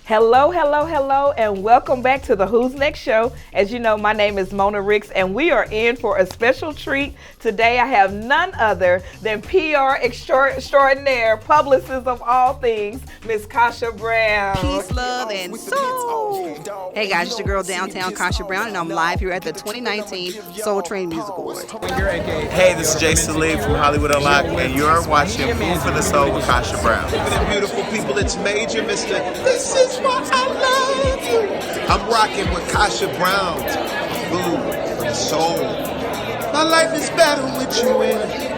Hello, hello, hello, and welcome back to the Who's Next show. As you know, my name is Mona Ricks, and we are in for a special treat. Today, I have none other than PR extraordinaire, publicist of all things, Miss Kassha Brown. Peace, love, and soul. Hey guys, it's your girl downtown Kassha Brown, and I'm live here at the 2019 Soul Train Music Awards. Hey, this is Jay Salib from Hollywood Unlocked, and you're watching Food for the Soul with Kassha Brown. Beautiful people, it's Major, Mr. This is why I love you. I'm rocking with Kassha Brown. Food for the soul. My life is better with you in it.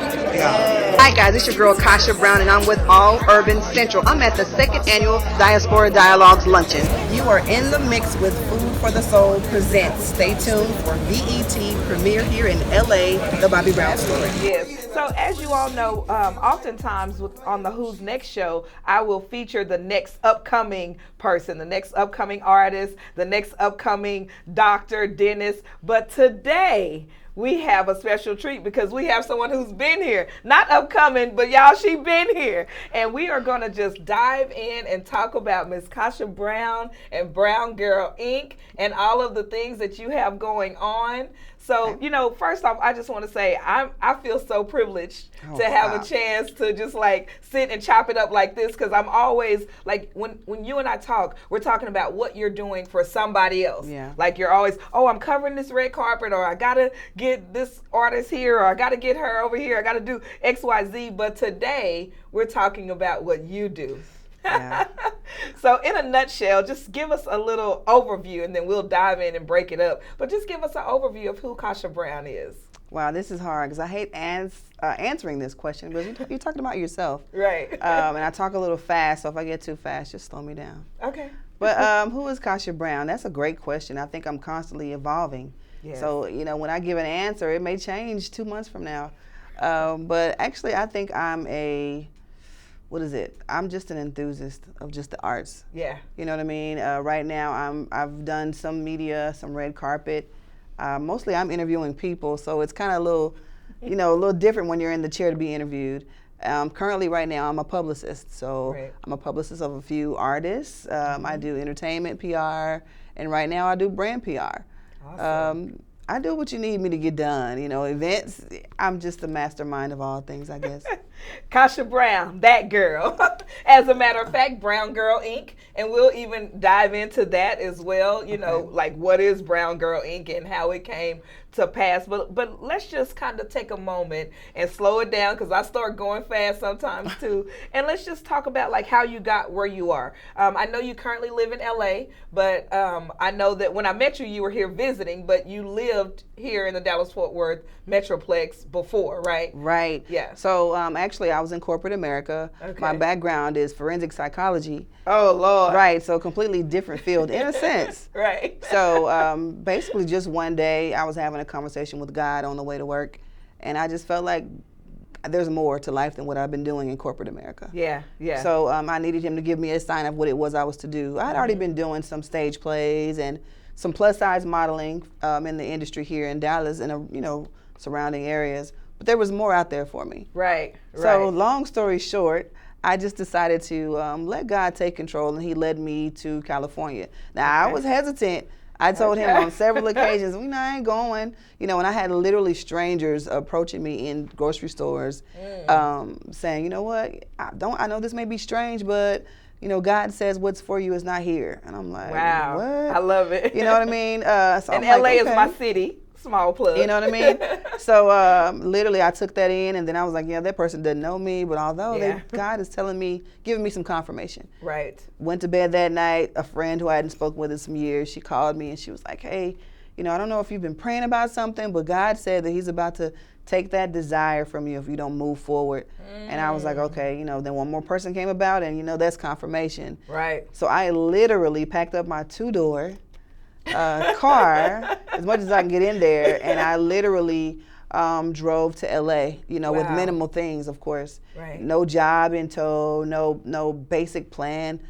Hi guys, it's your girl Kassha Brown, and I'm with All Urban Central. I'm at the second annual Diaspora Dialogues Luncheon. You are in the mix with Food for the Soul presents. Stay tuned for BET premiere here in LA, The Bobby Brown Story. Yes. So as you all know, oftentimes on the Who's Next show, I will feature the next upcoming person, the next upcoming artist, the next upcoming doctor, dentist. But today, we have a special treat because we have someone who's been here. Not upcoming, but y'all, she been here. And we are going to just dive in and talk about Miss Kassha Brown and Brown Girl Inc. and all of the things that you have going on. So, you know, first off, I just want to say I feel so privileged to have a chance to just like sit and chop it up like this, because I'm always like, when you and I talk, we're talking about what you're doing for somebody else. Yeah. Like you're always, oh, I'm covering this red carpet, or I got to get this artist here, or I got to get her over here, I got to do X, Y, Z. But today we're talking about what you do. Yeah. So in a nutshell, just give us a little overview and then we'll dive in and break it up. But just give us an overview of who Kassha Brown is. Wow, this is hard because I hate answering this question because you're talking about yourself. Right. And I talk a little fast, so if I get too fast, just slow me down. Okay. But who is Kassha Brown? That's a great question. I think I'm constantly evolving. Yes. So, you know, when I give an answer, it may change 2 months from now. But actually, I think I'm I'm just an enthusiast of just the arts. Yeah. You know what I mean? Right now, I've done some media, some red carpet. Mostly I'm interviewing people, so it's kind of a little different when you're in the chair to be interviewed. Currently, right now, I'm a publicist. So I'm a publicist of a few artists. I do entertainment PR, and right now I do brand PR. Awesome. I do what you need me to get done. You know, events, I'm just the mastermind of all things, I guess. Kassha Brown, that girl. As a matter of fact, Brown Girl Inc. And we'll even dive into that as well. You know, like what is Brown Girl Inc. and how it came to pass. But let's just kind of take a moment and slow it down, because I start going fast sometimes too. And let's just talk about like how you got where you are. I know you currently live in LA, but I know that when I met you, you were here visiting, but you lived here in the Dallas-Fort Worth Metroplex before, right? Right. Yeah. So actually, I was in corporate America. Okay. My background is forensic psychology. Oh, Lord. Right. So completely different field in a sense. Right. So basically, just one day, I was having a conversation with God on the way to work, and I just felt like there's more to life than what I've been doing in corporate America. Yeah, yeah. So I needed him to give me a sign of what it was I was to do. I had already been doing some stage plays and some plus size modeling in the industry here in Dallas and surrounding areas, but there was more out there for me. Right. So long story short, I just decided to let God take control, and he led me to California. Now I was hesitant. I told him on several occasions, I ain't going. And I had literally strangers approaching me in grocery stores, saying, you know what, I know this may be strange, but God says what's for you is not here. And I'm like, wow, what? I love it. You know what I mean? So and I'm LA like, is my city. Small plug. You know what I mean? So literally I took that in, and then I was like, yeah, that person doesn't know me, but although God is giving me some confirmation. Right. Went to bed that night. A friend who I hadn't spoken with in some years, she called me and she was like, hey, I don't know if you've been praying about something, but God said that he's about to take that desire from you if you don't move forward. And I was like, okay, then one more person came about, and that's confirmation. Right. So I literally packed up my 2-door car as much as I can get in there, and I literally drove to LA, with minimal things, of course. Right. No job in tow, no basic plan.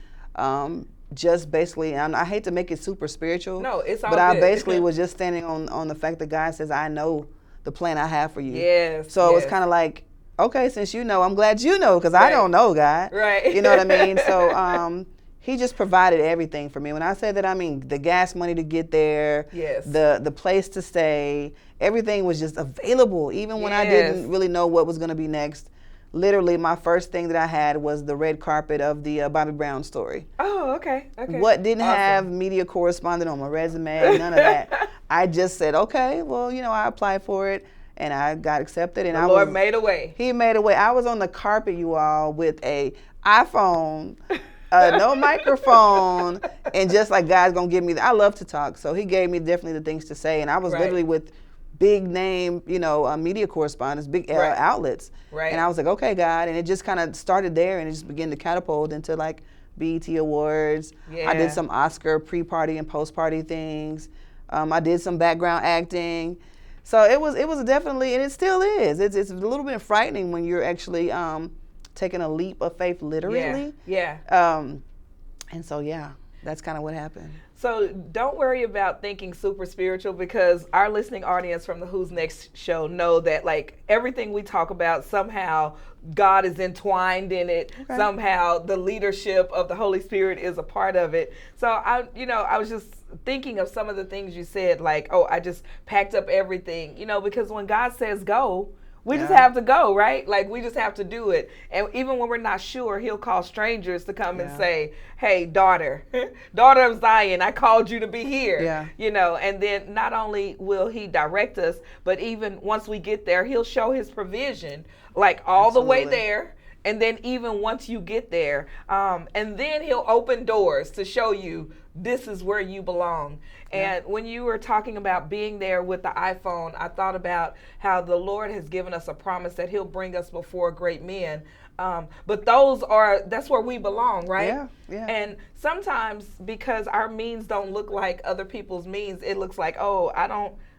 Just basically, and I hate to make it super spiritual. No, it's all but good. I basically was just standing on the fact that God says, I know the plan I have for you. Yes. So it was kind of like, okay, since you know, I'm glad you know, because I don't know, God. Right. You know what I mean? So he just provided everything for me. When I say that, I mean the gas money to get there, Yes. the place to stay, everything was just available. Even when I didn't really know what was going to be next. Literally, my first thing that I had was the red carpet of the Bobby Brown story. Oh, okay. What didn't have media correspondent on my resume, none of that. I just said, okay, well, I applied for it, and I got accepted. And the Lord made a way. He made a way. I was on the carpet, you all, with a iPhone, no microphone, and just like God's gonna give me. I love to talk, so He gave me definitely the things to say, and I was literally with big name, media correspondents, big outlets. Right. And I was like, okay, God. And it just kind of started there, and it just began to catapult into like BET Awards. Yeah. I did some Oscar pre-party and post-party things. I did some background acting. So it was definitely, and it still is. It's a little bit frightening when you're actually taking a leap of faith literally. Yeah. And so, that's kind of what happened. So don't worry about thinking super spiritual, because our listening audience from the Who's Next show know that like everything we talk about, somehow God is entwined in it. Okay. Somehow the leadership of the Holy Spirit is a part of it. So I was just thinking of some of the things you said, like, oh, I just packed up everything, because when God says go, we just have to go, right? Like, we just have to do it. And even when we're not sure, He'll call strangers to come and say, hey, daughter of Zion, I called you to be here. Yeah. And then not only will He direct us, but even once we get there, He'll show His provision, like all the way there. And then even once you get there, and then He'll open doors to show you this is where you belong. And when you were talking about being there with the iPhone, I thought about how the Lord has given us a promise that He'll bring us before great men. But that's where we belong, right? Yeah. And sometimes because our means don't look like other people's means, it looks like, oh,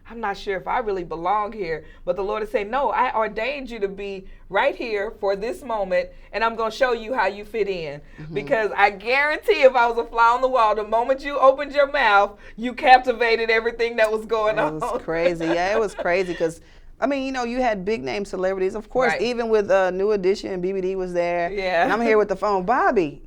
I'm not sure if I really belong here. But the Lord is saying, no, I ordained you to be right here for this moment, and I'm going to show you how you fit in. Mm-hmm. Because I guarantee if I was a fly on the wall, the moment you opened your mouth, you captivated everything that was going on. It was crazy. Yeah, it was crazy because, you had big name celebrities. Of course, even with New Edition, BBD was there. Yeah. And I'm here with the phone, Bobby,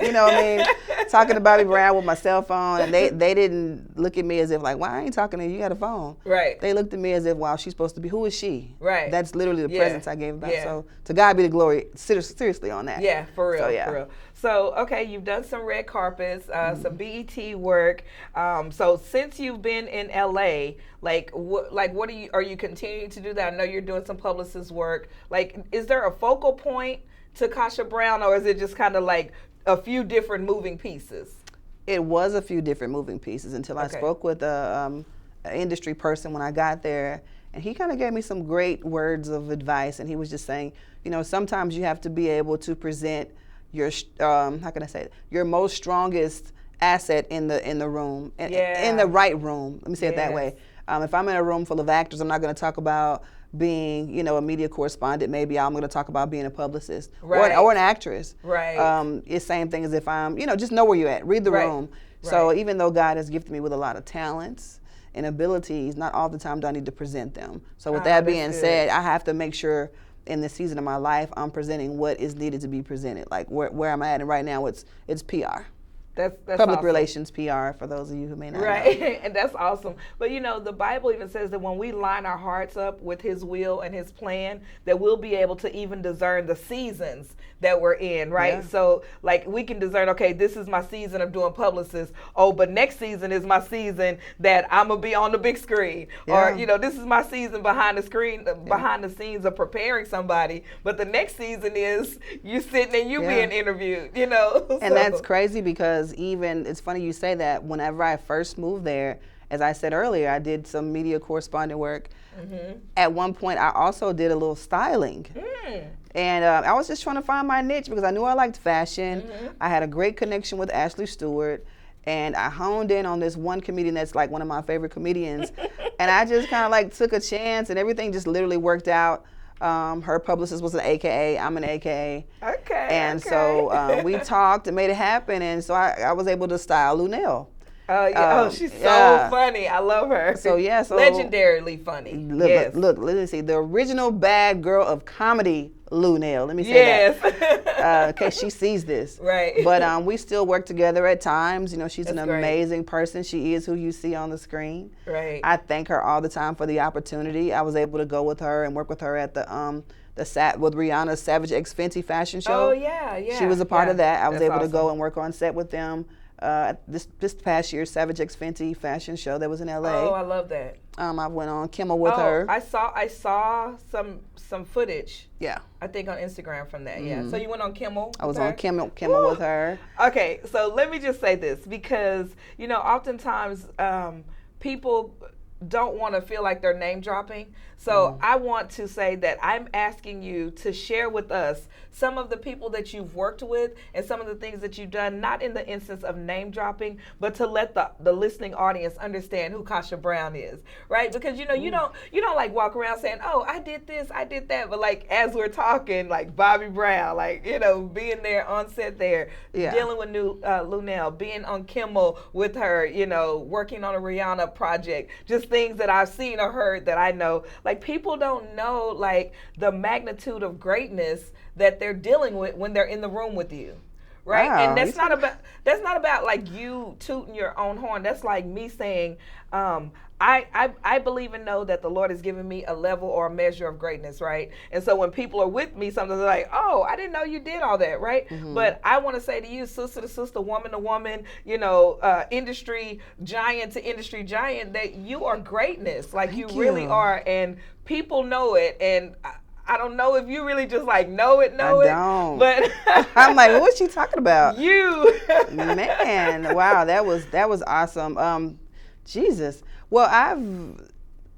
talking to Bobby Brown with my cell phone. And they didn't look at me as if like, why I ain't talking to you? You got a phone. Right. They looked at me as if, wow, she's supposed to be, who is she? Right. That's literally the presence I gave about. Yeah. So to God be the glory, seriously on that. Yeah, for real, for real. So, okay, you've done some red carpets, some BET work. So since you've been in LA, what are you continuing to do that? I know you're doing some Publicist work. Like, is there a focal point to Kassha Brown, or is it just kind of like a few different moving pieces? It was a few different moving pieces until I spoke with an industry person when I got there. And he kind of gave me some great words of advice. And he was just saying, sometimes you have to be able to present your your most strongest asset in the room, in the right room. Let me say it that way. If I'm in a room full of actors, I'm not going to talk about being, a media correspondent. Maybe I'm going to talk about being a publicist or an actress. Right. It's the same thing as if I'm, just know where you're at. Read the room. Right. So even though God has gifted me with a lot of talents and abilities, not all the time do I need to present them. So with that being said, I have to make sure in this season of my life, I'm presenting what is needed to be presented. Like where I'm at, and right now it's PR. That's public awesome. Relations, PR, for those of you who may not know. And that's awesome. But the Bible even says that when we line our hearts up with His will and His plan, that we'll be able to even discern the seasons that we're in, right? Yeah. So like we can discern, okay, this is my season of doing Publicist. Oh, but next season is my season that I'm gonna be on the big screen. Yeah. Or this is my season behind the screen, behind the scenes of preparing somebody. But the next season is you sitting and you being interviewed, And that's crazy because even, it's funny you say that, whenever I first moved there, as I said earlier, I did some media correspondent work. Mm-hmm. At one point, I also did a little styling. And I was just trying to find my niche because I knew I liked fashion. Mm-hmm. I had a great connection with Ashley Stewart. And I honed in on this one comedian that's like one of my favorite comedians. And I just kind of like took a chance, and everything just literally worked out. Her publicist was an AKA, I'm an AKA. Okay. And so we talked and made it happen. And so I was able to style Lunel. Oh yeah. She's so funny. I love her. So yeah, so legendarily funny. Yes. Look, let me see. The original bad girl of comedy, Lunel. Let me say that. In case she sees this. Right. But we still work together at times. You know, she's That's an great. amazing person. She is who you see on the screen. Right. I thank her all the time for the opportunity. I was able to go with her and work with her at the with Rihanna's Savage X Fenty fashion show. Oh yeah. She was a part of that. I was able to awesome. go and work on set with them. This past year's Savage X Fenty fashion show that was in LA. Oh, I love that. I went on Kimmel with her. I saw some footage. Yeah. I think on Instagram from that. Yeah. So you went on Kimmel. I was with on her? Kimmel with her. Okay, so let me just say this because oftentimes people don't want to feel like they're name dropping. So I want to say that I'm asking you to share with us some of the people that you've worked with and some of the things that you've done, not in the instance of name dropping, but to let the listening audience understand who Kassha Brown is, right? Because you don't like walk around saying, oh, I did this, I did that, but like as we're talking, like Bobby Brown, like being there on set there, dealing with Lunel, being on Kimmel with her, working on a Rihanna project, just things that I've seen or heard that I know. Like people don't know like the magnitude of greatness that they're dealing with when they're in the room with you. Right? Wow. And that's not about like you tooting your own horn. That's like me saying, I believe and know that the Lord has given me a level or a measure of greatness, right? And so when people are with me, sometimes they're like, oh, I didn't know you did all that, right? Mm-hmm. But I want to say to you, sister to sister, woman to woman, industry giant to industry giant, that you are greatness. Like you really are. And people know it. And I don't know if you really just like know it. I don't. But I'm like, what's she talking about? You. Man, wow, that was awesome. Jesus. Well,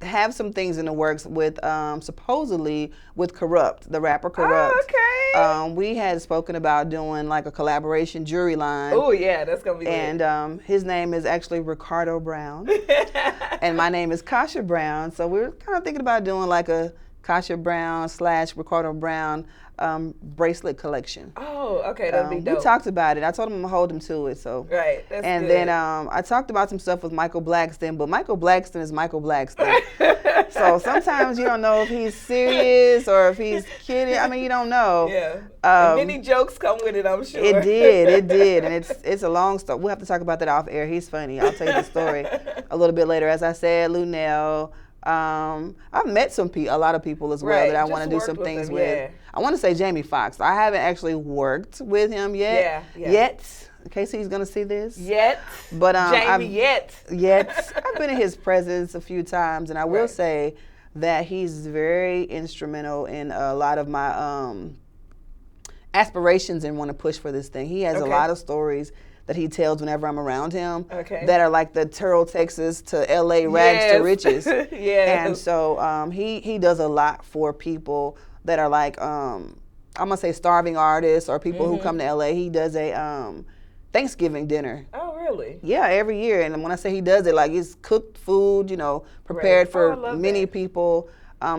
have some things in the works with supposedly with Corrupt, the rapper Corrupt. Oh, okay. We had spoken about doing like a collaboration jury line. Oh yeah, that's gonna be lit. And his name is actually Ricardo Brown, and my name is Kassha Brown. So we're kind of thinking about doing like a Kassha Brown / Ricardo Brown bracelet collection. Oh, okay, that'd be dope. We talked about it. I told him I'm gonna hold him to it. So right, that's and good. then I talked about some stuff with Michael Blackston, but Michael Blackston is Michael Blackston. So sometimes you don't know if he's serious or if he's kidding. I mean, you don't know. Yeah. And many jokes come with it, I'm sure. It did, and it's a long story. We'll have to talk about that off air. He's funny. I'll tell you the story a little bit later. As I said, Lunel. I've met a lot of people as well that I want to do some things with. Yeah. I want to say Jamie Foxx. I haven't actually worked with him yet. Yet, in case he's gonna see this. But Jamie, yet. I've been in his presence a few times, and I will say that he's very instrumental in a lot of my aspirations and want to push for this thing. He has a lot of stories that he tells whenever I'm around him that are like the Terrell, Texas to LA rags to riches. And so he does a lot for people that are like, I'm gonna say starving artists or people who come to LA. He does a Thanksgiving dinner. Oh, really? Yeah, every year. And when I say he does it, like it's cooked food, prepared for many people.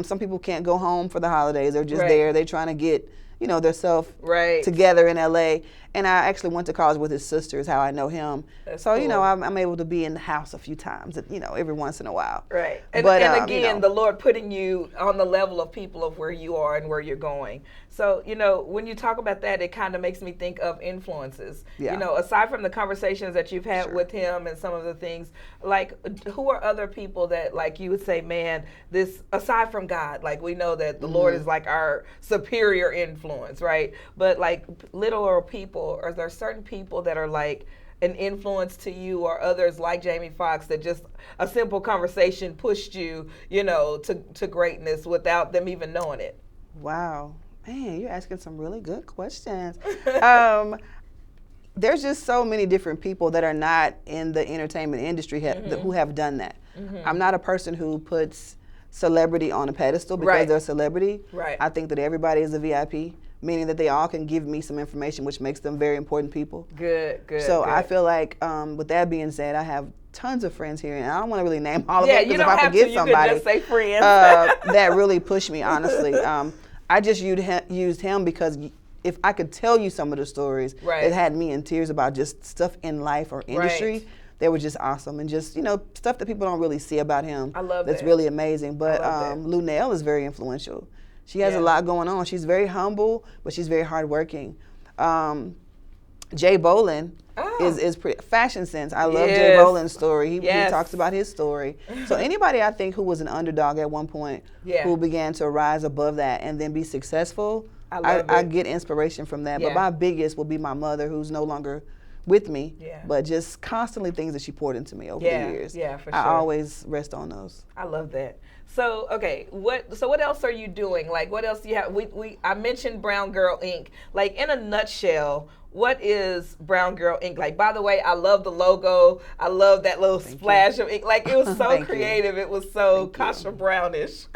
Some people can't go home for the holidays. They're just there. They're trying to get their self together in LA. And I actually went to college with his sister, is how I know him. That's so, cool. I'm able to be in the house a few times, every once in a while. Right. And, but, and again, the Lord putting you on the level of people of where you are and where you're going. So, when you talk about that, it kind of makes me think of influences. Yeah. Aside from the conversations that you've had with him and some of the things, like who are other people that like you would say, man, this, aside from God, like we know that the Lord is like our superior influence, right? But like literal people, are there certain people that are like an influence to you, or others like Jamie Foxx that just a simple conversation pushed you, to greatness without them even knowing it? Wow. Man, you're asking some really good questions. There's just so many different people that are not in the entertainment industry who have done that. I'm not a person who puts celebrity on a pedestal because they're a celebrity. Right. I think that everybody is a VIP, meaning that they all can give me some information, which makes them very important people. Good. So I feel like, with that being said, I have tons of friends here, and I don't want to really name all of them because if I forget somebody, you could just say friends. that really pushed me, honestly. I just used him because if I could tell you some of the stories, it had me in tears about just stuff in life or industry. they were just awesome, and just, you know, stuff that people don't really see about him. I love that's that. really amazing. But that. Lunel is very influential. She has a lot going on. She's very humble, but she's very hardworking. Jay Bolin is pretty fashion sense. I love Jay Bolin's story. He talks about his story. So anybody I think who was an underdog at one point, who began to rise above that and then be successful, I get inspiration from that. But my biggest will be my mother, who's no longer with me, but just constantly things that she poured into me over the years. Yeah, for sure. I always rest on those. I love that. So okay, what else are you doing? Like, what else do you have? I mentioned Brown Girl Inc. Like, in a nutshell, what is Brown Girl Inc.? Like, by the way, I love the logo. I love that little splash of ink. Like, it was so creative. It was so Kassha Brownish.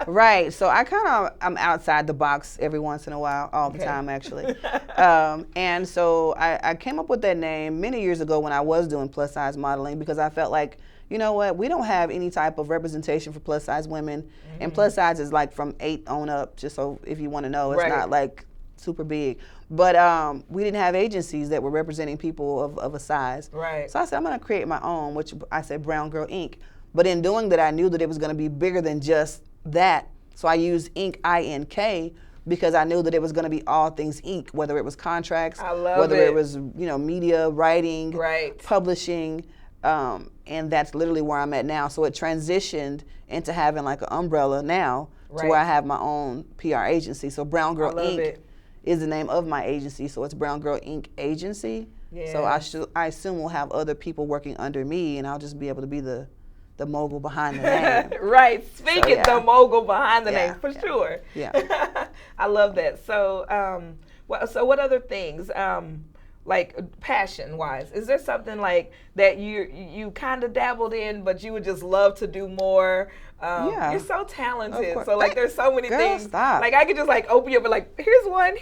Right. So I'm outside the box every once in a while, all the time actually. And so I came up with that name many years ago when I was doing plus size modeling, because I felt like, you know what, we don't have any type of representation for plus size women. And plus size is like from 8 on up, just so if you want to know, it's not like super big. But we didn't have agencies that were representing people of a size. Right. So I said, I'm going to create my own, which I said Brown Girl Inc. But in doing that, I knew that it was going to be bigger than just that. So I used Inc, I-N-K, because I knew that it was going to be all things Inc, whether it was contracts, whether it was, you know, media, writing, publishing, and that's literally where I'm at now. So it transitioned into having like an umbrella now to where I have my own PR agency. So Brown Girl Inc. is the name of my agency. So it's Brown Girl Inc. Agency. So I assume we'll have other people working under me, and I'll just be able to be the mogul behind the name. Speaking the mogul behind the name, for sure. Yeah. I love that. So, what other things, like passion-wise, is there something like that you kind of dabbled in, but you would just love to do more? You're so talented. So like, there's so many things. Stop. Like, I could just like open you up and like, here's one.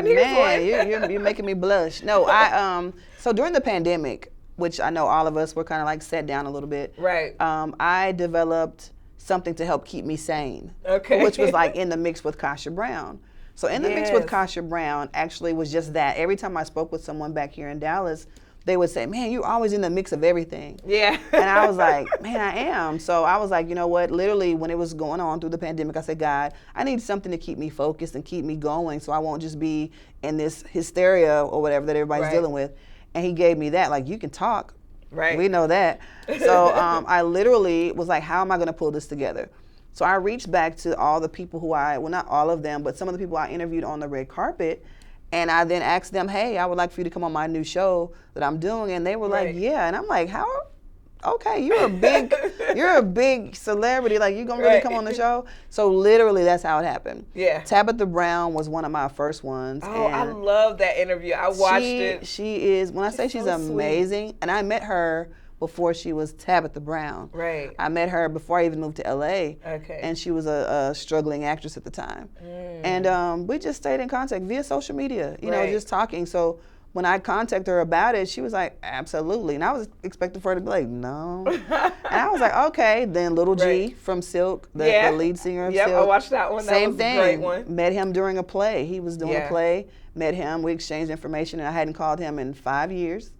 Man, you're making me blush. No, so during the pandemic, which I know all of us were kind of like set down a little bit. Right. I developed something to help keep me sane. Okay. Which was like In the Mix with Kassha Brown. So In the Mix with Kassha Brown actually was just that. Every time I spoke with someone back here in Dallas, they would say, man, you're always in the mix of everything. Yeah. And I was like, man, I am. So I was like, you know what? Literally, when it was going on through the pandemic, I said, God, I need something to keep me focused and keep me going, so I won't just be in this hysteria or whatever that everybody's dealing with. And he gave me that, like, you can talk. Right. We know that. So I literally was like, how am I going to pull this together? So I reached back to all the people who well, not all of them, but some of the people I interviewed on the red carpet. And I then asked them, hey, I would like for you to come on my new show that I'm doing. And they were like, yeah. And I'm like, how? Okay, you're a big celebrity. Like, you gonna really come on the show? So literally, that's how it happened. Yeah. Tabitha Brown was one of my first ones. Oh, I love that interview. I watched it. She is, when I say she's amazing, and I met her before she was Tabitha Brown. Right. I met her before I even moved to LA. Okay. And she was a struggling actress at the time. And we just stayed in contact via social media, you know, just talking. So when I contacted her about it, she was like, absolutely. And I was expecting for her to be like, no. And I was like, okay. Then Little G from Silk, the lead singer of Silk. I watched that one. Same that was thing. A great one. Met him during a play. He was doing a play. Met him. We exchanged information, and I hadn't called him in 5 years.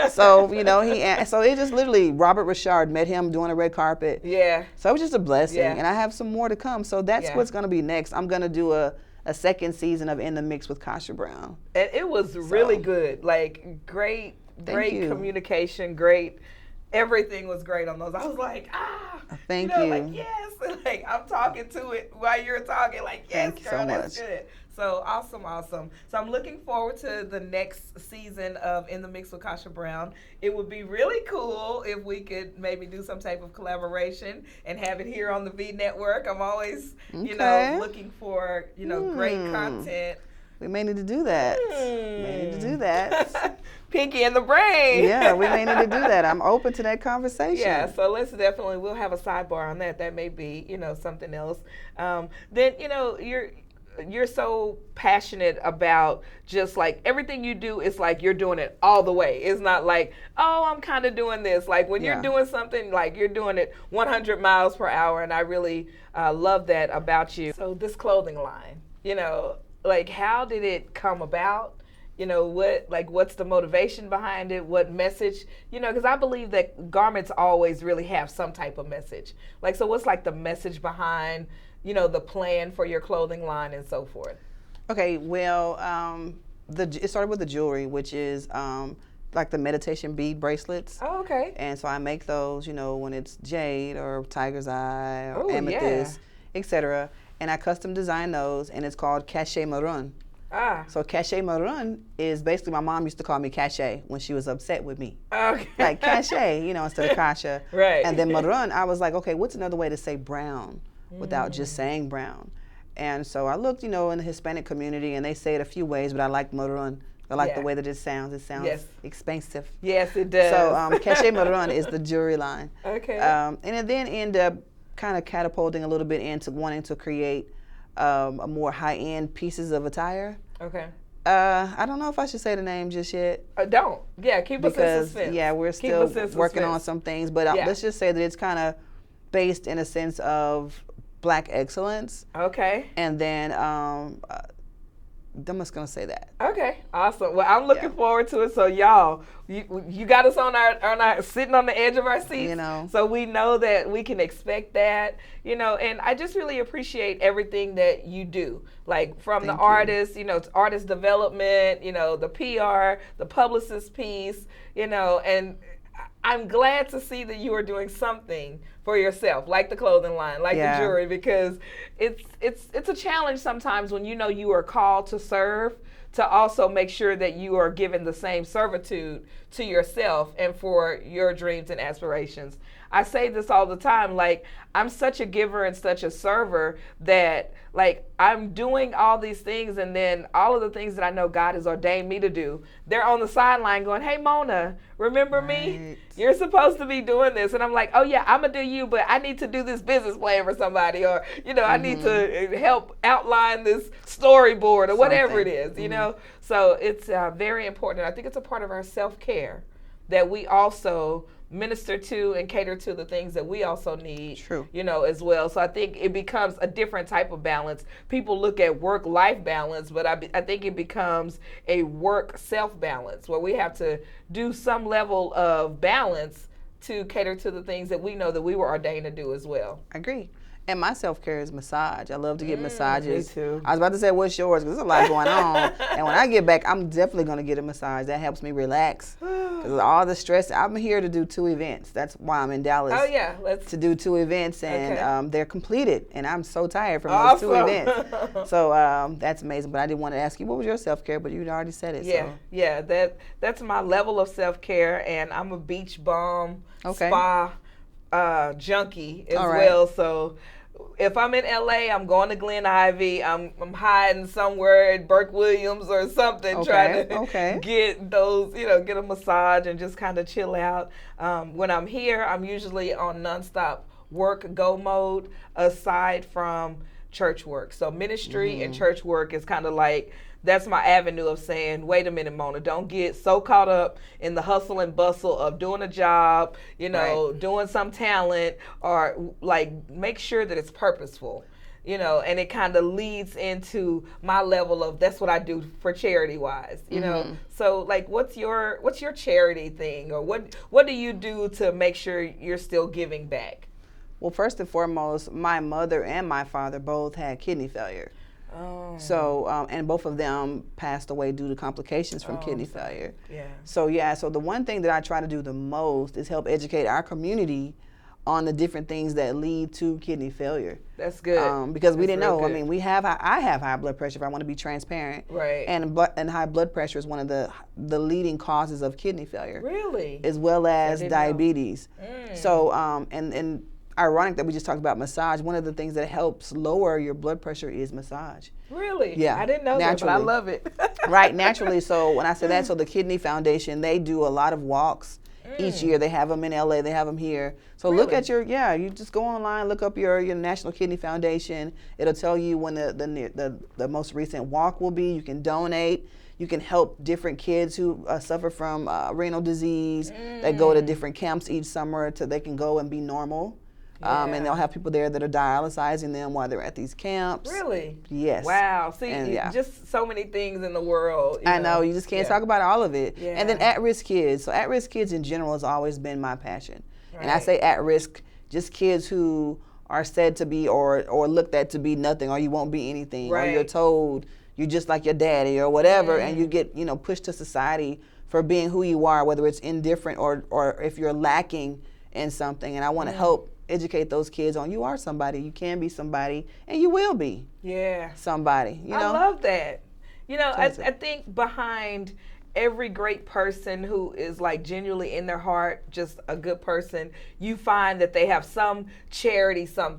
So, you know, so it just literally, Robert Richard, met him doing a red carpet. Yeah. So it was just a blessing. And I have some more to come. So that's what's going to be next. I'm going to do a second season of In the Mix with Kassha Brown. And it was really good. Like, great communication, great. Everything was great on those. I was like, Thank you. Like, yes. Like, I'm talking to it while you're talking. Like, yes, Thank you girl, so that's much. good. So awesome. So I'm looking forward to the next season of In the Mix with Kassha Brown. It would be really cool if we could maybe do some type of collaboration and have it here on the V Network. I'm always, you know, looking for, you know, great content. We may need to do that. May need to do that. Pinky in the brain. Yeah, we may need to do that. I'm open to that conversation. Yeah, so we'll have a sidebar on that. That may be, you know, something else. Then, you know, you're so passionate about just like everything you do is like you're doing it all the way. It's not like, oh, I'm kind of doing this. Like when you're doing something, like you're doing it 100 miles per hour. And I really love that about you. So this clothing line, you know, like how did it come about? what's the motivation behind it? What message? Because I believe that garments always really have some type of message. So what's the message behind, the plan for your clothing line and so forth? Okay, well, it started with the jewelry, which is the meditation bead bracelets. Oh, okay. And so I make those, when it's jade or tiger's eye or amethyst, etc. And I custom design those, and it's called Kassha Maroon. So Kassha Maroon is basically, my mom used to call me Kassha when she was upset with me. Okay. Like Kassha, instead of Kassha. Right. And then Maroon, I was like, okay, what's another way to say brown without just saying brown? And so I looked, in the Hispanic community, and they say it a few ways, but I like Maroon. I like the way that it sounds. It sounds expensive. Yes, it does. So Kassha Maroon is the jewelry line. Okay. And it then ended up kind of catapulting a little bit into wanting to create a more high-end pieces of attire. Okay. I don't know if I should say the name just yet. Don't. Yeah, keep us in suspense. Yeah, we're still working on some things, but let's just say that it's kind of based in a sense of Black excellence. Okay. And then I'm just gonna say that. Okay, awesome. Well, I'm looking forward to it. So y'all, you got us on our sitting on the edge of our seats. So we know that we can expect that. And I just really appreciate everything that you do. From the artist, it's artist development, the PR, the publicist piece, and I'm glad to see that you are doing something for yourself, like the clothing line, like the jewelry, because it's a challenge sometimes when you are called to serve, to also make sure that you are given the same servitude to yourself and for your dreams and aspirations. I say this all the time, I'm such a giver and such a server that I'm doing all these things, and then all of the things that I know God has ordained me to do, they're on the sideline going, hey, Mona, remember me? You're supposed to be doing this. And I'm like, oh yeah, I'm gonna do you, but I need to do this business plan for somebody, or, I need to help outline this storyboard or whatever it is, So it's very important. I think it's a part of our self-care that we also minister to and cater to the things that we also need, as well. So I think it becomes a different type of balance. People look at work-life balance, but I think it becomes a work-self balance where we have to do some level of balance to cater to the things that we know that we were ordained to do as well. I agree. And my self-care is massage. I love to get massages. Me too. I was about to say, what's yours? Because there's a lot going on. And when I get back, I'm definitely going to get a massage. That helps me relax. Because all the stress, I'm here to do 2 events. That's why I'm in Dallas. Oh, yeah. To do 2 events, and they're completed. And I'm so tired from those 2 events. So that's amazing. But I didn't want to ask you, what was your self-care? But you'd already said it. Yeah, so. Yeah. That's my level of self-care. And I'm a beach bum, spa junkie as well. So if I'm in LA, I'm going to Glen Ivy. I'm hiding somewhere at Burke Williams or something, trying to get those, get a massage and just kind of chill out. When I'm here, I'm usually on nonstop work go mode aside from church work. So ministry and church work is kind of that's my avenue of saying, wait a minute, Mona, don't get so caught up in the hustle and bustle of doing a job, doing some talent, or make sure that it's purposeful, and it kind of leads into my level of, that's what I do for charity wise, So what's your charity thing, or what do you do to make sure you're still giving back? Well, first and foremost, my mother and my father both had kidney failure. Oh. So, and both of them passed away due to complications from kidney failure. Yeah. So the one thing that I try to do the most is help educate our community on the different things that lead to kidney failure. That's good. Because we didn't know. Good. I mean, I have high blood pressure, if I want to be transparent. Right. And high blood pressure is one of the leading causes of kidney failure. Really? As well as diabetes. So, and ironic that we just talked about massage. One of the things that helps lower your blood pressure is massage. Really? Yeah. I didn't know that, but I love it. Right, naturally. So when I say that, so the Kidney Foundation, they do a lot of walks each year. They have them in LA, they have them here. So look at you just go online, look up your National Kidney Foundation. It'll tell you when the most recent walk will be. You can donate. You can help different kids who suffer from renal disease that go to different camps each summer so they can go and be normal. And they'll have people there that are dialyzing them while they're at these camps. Really? Yes. Wow. See, And, just so many things in the world. I know, you just can't talk about all of it. Yeah. And then at-risk kids. So at-risk kids in general has always been my passion. Right. And I say at-risk, just kids who are said to be or looked at to be nothing, or you won't be anything, or you're told you're just like your daddy or whatever, and you get, pushed to society for being who you are, whether it's indifferent or if you're lacking in something. And I want to help educate those kids on you are somebody, you can be somebody, and you will be somebody. I love that. I think behind every great person who is like genuinely in their heart, just a good person, you find that they have some charity, some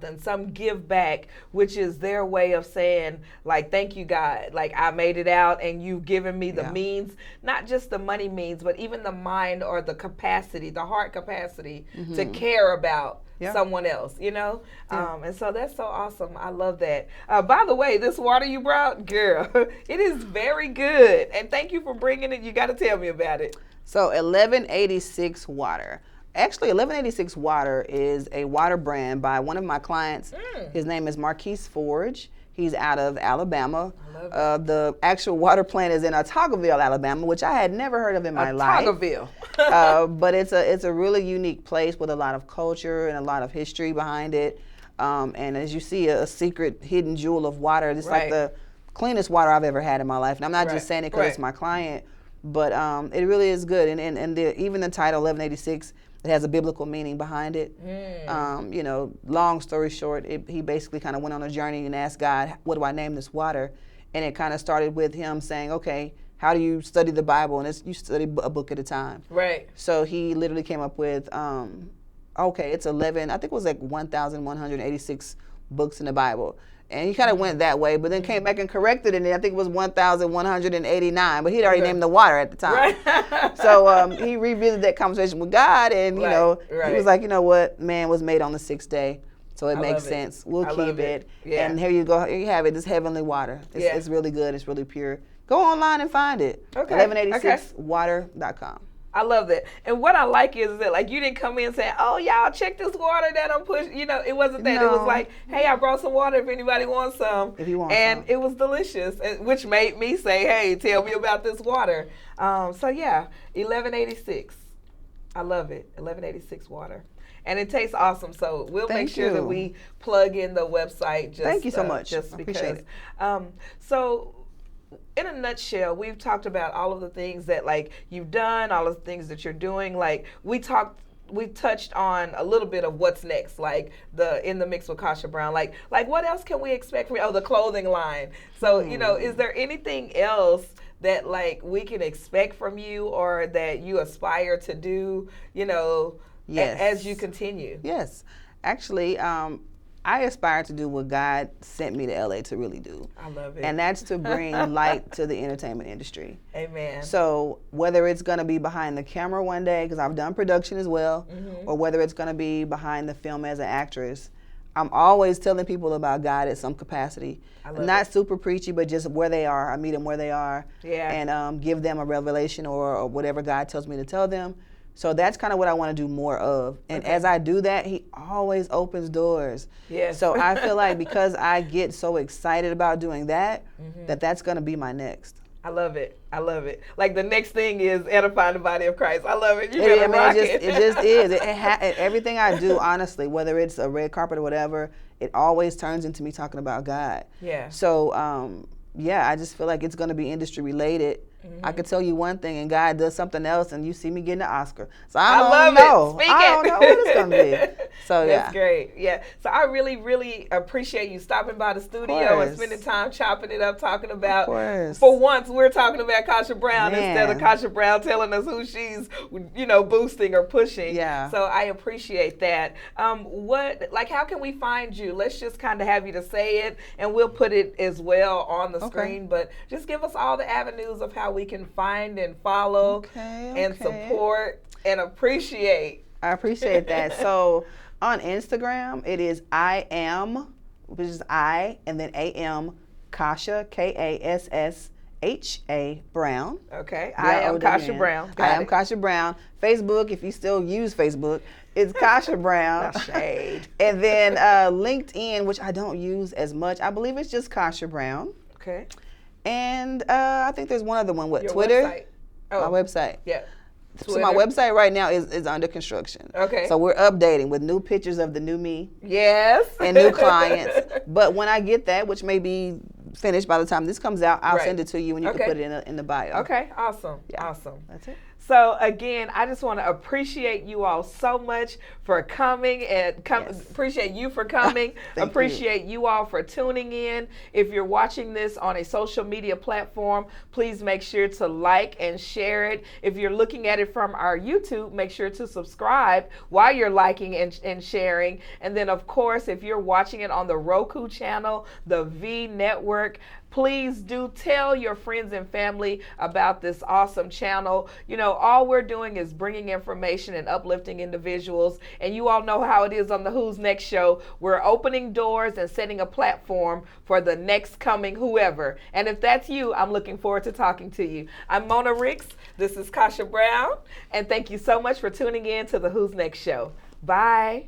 give back, which is their way of saying, like, thank you, God. Like, I made it out and you've given me the means, not just the money means, but even the mind or the capacity, the heart capacity to care about someone else, and so that's so awesome. I love that. By the way, this water you brought, girl, it is very good, and thank you for bringing it. You got to tell me about it. So 1186 water. Actually, 1186 water is a water brand by one of my clients. His name is Marquise Forge. He's out of Alabama. The actual water plant is in Ottaville, Alabama, which I had never heard of in my life. Ottaville. But it's a really unique place with a lot of culture and a lot of history behind it. And as you see, a secret hidden jewel of water. It's like the cleanest water I've ever had in my life. And I'm not just saying it because it's my client, but it really is good. And even the title 1186, it has a biblical meaning behind it. Long story short, he basically kind of went on a journey and asked God, what do I name this water? And it kind of started with him saying, okay, how do you study the Bible? And you study a book at a time. Right. So he literally came up with, it's 11, I think it was like 1,186 books in the Bible. And he kind of went that way, but then came back and corrected it, and I think it was 1,189, but he'd already named the water at the time. Right. So he revisited that conversation with God, and, he was like, you know what, man was made on the sixth day, so it makes sense. We'll keep it. Yeah. And here you go. Here you have it. This heavenly water. It's really good. It's really pure. Go online and find it. Okay. 1186water.com. I love that. And what I like is that, like, you didn't come in saying, oh, y'all, check this water that I'm pushing. It wasn't that. No. It was like, hey, I brought some water if anybody wants some. If you want and some. It was delicious, which made me say, hey, tell me about this water. 1186. I love it. 1186 water. And it tastes awesome. So we'll make sure that we plug in the website. Thank you so much. Just because. Appreciate it. So in a nutshell, we've talked about all of the things that, like, you've done, all of the things that you're doing. Like, we touched on a little bit of what's next, like in the mix with Kassha Brown. Like what else can we expect from you? Oh, the clothing line. So, is there anything else that, like, we can expect from you or that you aspire to do, yes. as you continue? Yes. Actually, I aspire to do what God sent me to LA to really do. I love it. And that's to bring light to the entertainment industry. Amen. So whether it's going to be behind the camera one day, because I've done production as well, or whether it's going to be behind the film as an actress, I'm always telling people about God at some capacity. Not super preachy, but just where they are. I meet them where they are and give them a revelation or whatever God tells me to tell them. So that's kind of what I want to do more of. And as I do that, he always opens doors. Yes. So I feel like because I get so excited about doing that, that's going to be my next. I love it. I love it. Like, the next thing is edifying the body of Christ. I love it. It just is. Everything I do, honestly, whether it's a red carpet or whatever, it always turns into me talking about God. Yeah. So, I just feel like it's going to be industry related. I could tell you one thing and God does something else and you see me getting an Oscar. So I don't know. I don't know what it's going to be. So That's great. Yeah. So I really, really appreciate you stopping by the studio and spending time chopping it up, talking about, for once, we're talking about Kassha Brown instead of Kassha Brown telling us who she's, boosting or pushing. Yeah. So I appreciate that. How can we find you? Let's just kind of have you to say it, and we'll put it as well on the screen, but just give us all the avenues of how we can find and follow and support and appreciate. I appreciate that. So on Instagram, it is I am, which is I, and then AM, Kassha, Kassha, H.A. Brown. Okay. I am Kassha Brown. I am Kassha Brown. Facebook, if you still use Facebook, it's Kassha Brown. Shade. And then LinkedIn, which I don't use as much. I believe it's just Kassha Brown. Okay. And I think there's one other one. What, Your Twitter? website. Oh. My website. Yeah. So my website right now is under construction. Okay. So we're updating with new pictures of the new me. Yes. And new clients. But when I get that, which may be finished by the time this comes out, I'll send it to you and you can put it in the bio. Okay. Awesome. Yeah. Awesome. That's it. So again, I just want to appreciate you all so much for coming and appreciate you for coming. Appreciate you all for tuning in. If you're watching this on a social media platform, please make sure to like and share it. If you're looking at it from our YouTube, make sure to subscribe while you're liking and sharing. And then of course, if you're watching it on the Roku channel, the V Network, please do tell your friends and family about this awesome channel. You know, all we're doing is bringing information and uplifting individuals. And you all know how it is on the Who's Next show. We're opening doors and setting a platform for the next coming whoever. And if that's you, I'm looking forward to talking to you. I'm Mona Ricks. This is Kassha Brown. And thank you so much for tuning in to the Who's Next show. Bye.